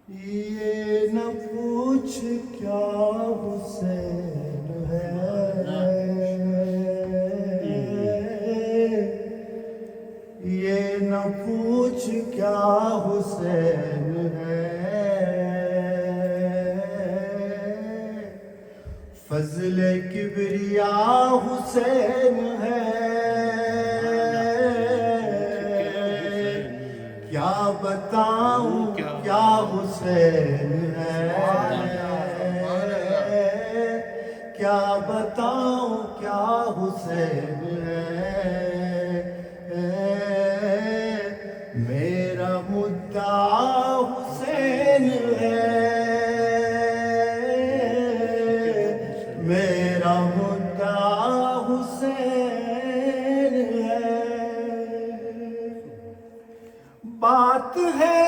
یہ نہ پوچھ کیا حسین ہے، یہ نہ پوچھ کیا حسین ہے، فضل کبریا حسین ہے، کیا بتاؤں کیا حسین ہے، کیا بتاؤں کیا حسین ہے، میرا مدعا حسین ہے، میرا مدعا حسین ہے، بات ہے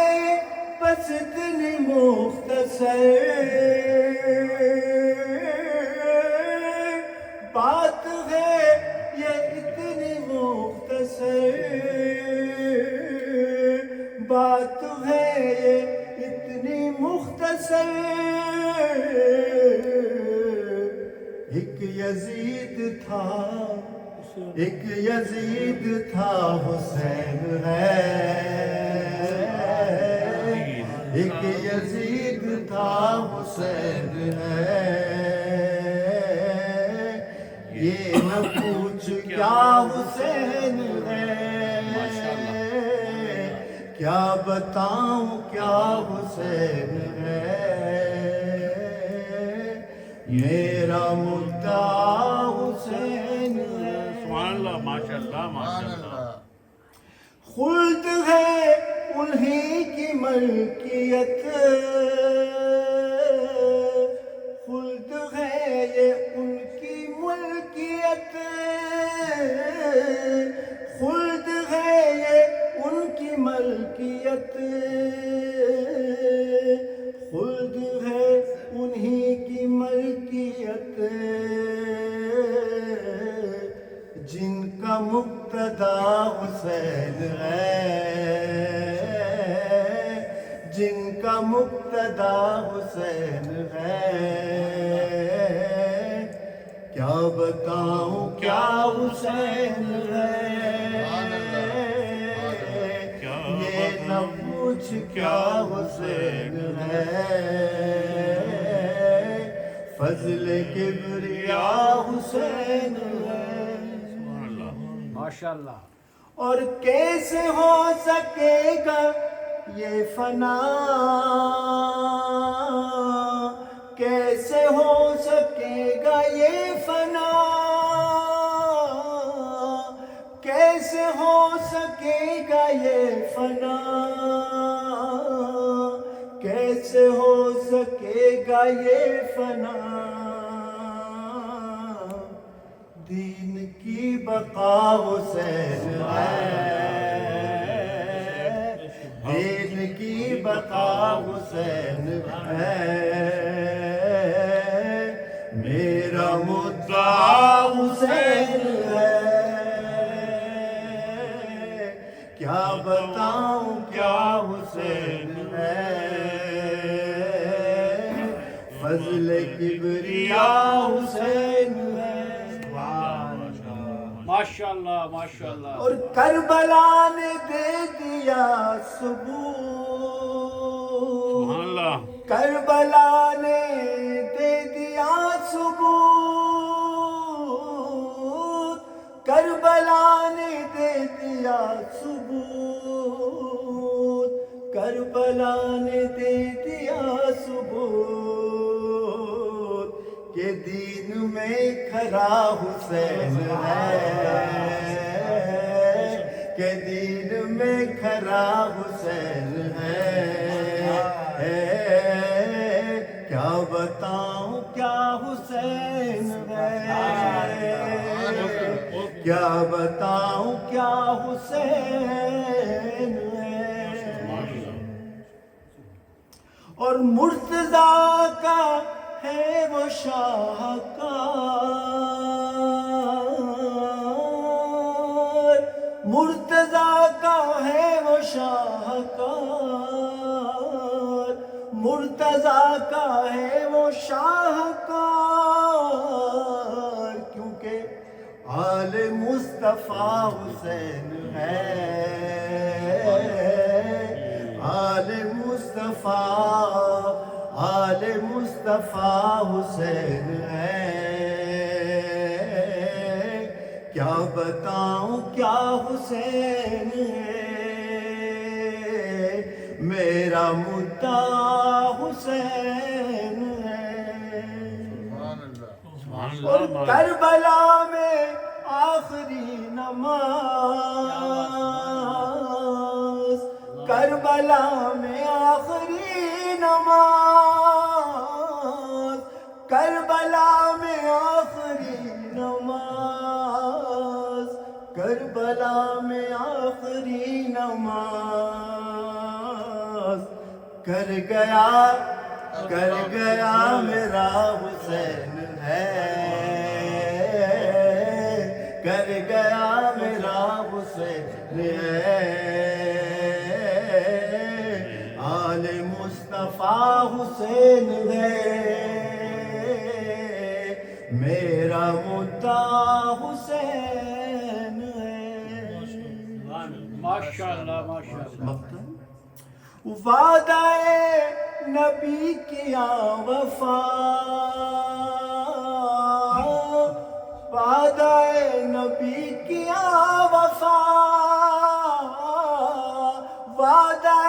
بس اتنی مختصر، بات ہے یہ اتنی مختصر، بات ہے یہ اتنی مختصر، ایک یزید تھا، ایک یزید تھا حسین ہے، ایک یزید تھا حسین ہے، یہ نہ پوچھ کیا حسین ہے، کیا بتاؤں کیا حسین ہے، میرا مدعا حسین ہے، سبحان اللہ، ماشاء اللہ، ماشاء اللہ۔ خلد ہے انہی کی ملکیت، خلد ہے یہ ان کی ملکیت، خلد ہے یہ ان کی ملکیت، خلد ہے انہی کی ملکیت، جن کا مقتدا حسین ہے، جن کا مقتدا حسین ہے، کیا بتاؤں کیا حسین ہے، یہ نہ پوچھ کیا حسین ہے، فضل کبریا حسین ہے، ماشاءاللہ۔ اور کیسے ہو سکے گا یہ فنا، کیسے ہو سکے گا یہ فنا، کیسے ہو سکے گا یہ فنا، کیسے ہو سکے گا یہ فنا، دین کی بقا حسین ہے، دین کی بقا حسین ہے، میرا مدعا حسین ہے، کیا بتاؤں کیا حسین ہے، فضل کبریا حسین ہے، ماشاءاللہ، ماشاءاللہ۔ اور کربلا نے دے دیا ثبوت، سبحان اللہ۔ کربلا نے دے دیا ثبوت، کربلا نے دے دیا ثبوت، کربلا نے دے دیا ثبوت، کہ دین میں کھرا حسین ہے، کہ دین میں کھرا حسین ہے، کیا بتاؤں کیا حسین ہے، کیا بتاؤں کیا حسین ہے، اور مرتضیٰ کا ہے وہ شاہکار، مرتضیٰ کا ہے وہ شاہکار، مرتضیٰ کا ہے وہ شاہکار، کیونکہ آل مصطفیٰ حسین ہے، آل مصطفیٰ حسین ہے۔ کیا بتاؤں کیا حسین ہے، میرا مدعا حسین ہے۔ اور کربلا میں آخری نماز، کربلا میں آخری نماز، کربلا میں آخری نماز، کربلا میں آخری نماز، کر گیا میرا حسین ہے، کر گیا میرا حسین ہے۔ آل مصطفیٰ حسین ہے، میرا مدعا حسین ہے۔ ماشاءاللہ ماشاءاللہ۔ وعدہ نبی کیا وفا، وعدہ نبی کیا وفا، وعدہ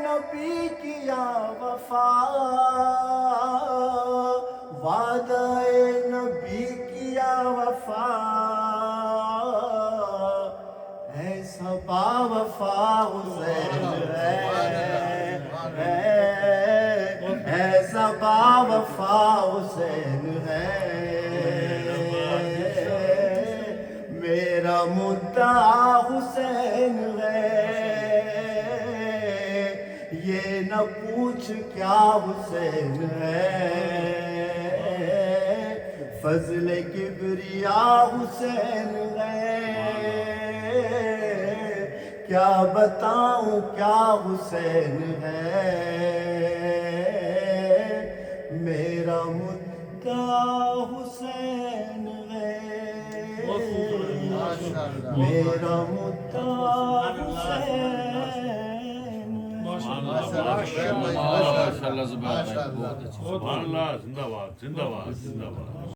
نبی کیا وفا، وعدہ نبی کیا وفا، ایسا با وفا حسین ہے، ایسا با وفا حسین ہے، میرا مدعا حسین ہے۔ یہ نہ پوچھ کیا حسین ہے، فضل کبریا حسین ہے۔ کیا بتاؤں کیا حسین ہے، میرا مدعا حسین ہے، میرا مدعا حسین ہے۔ ماشاءاللہ، زبان بھائی بہت اچھا، سبحان اللہ، زندہ باد، زندہ باد، زندہ باد۔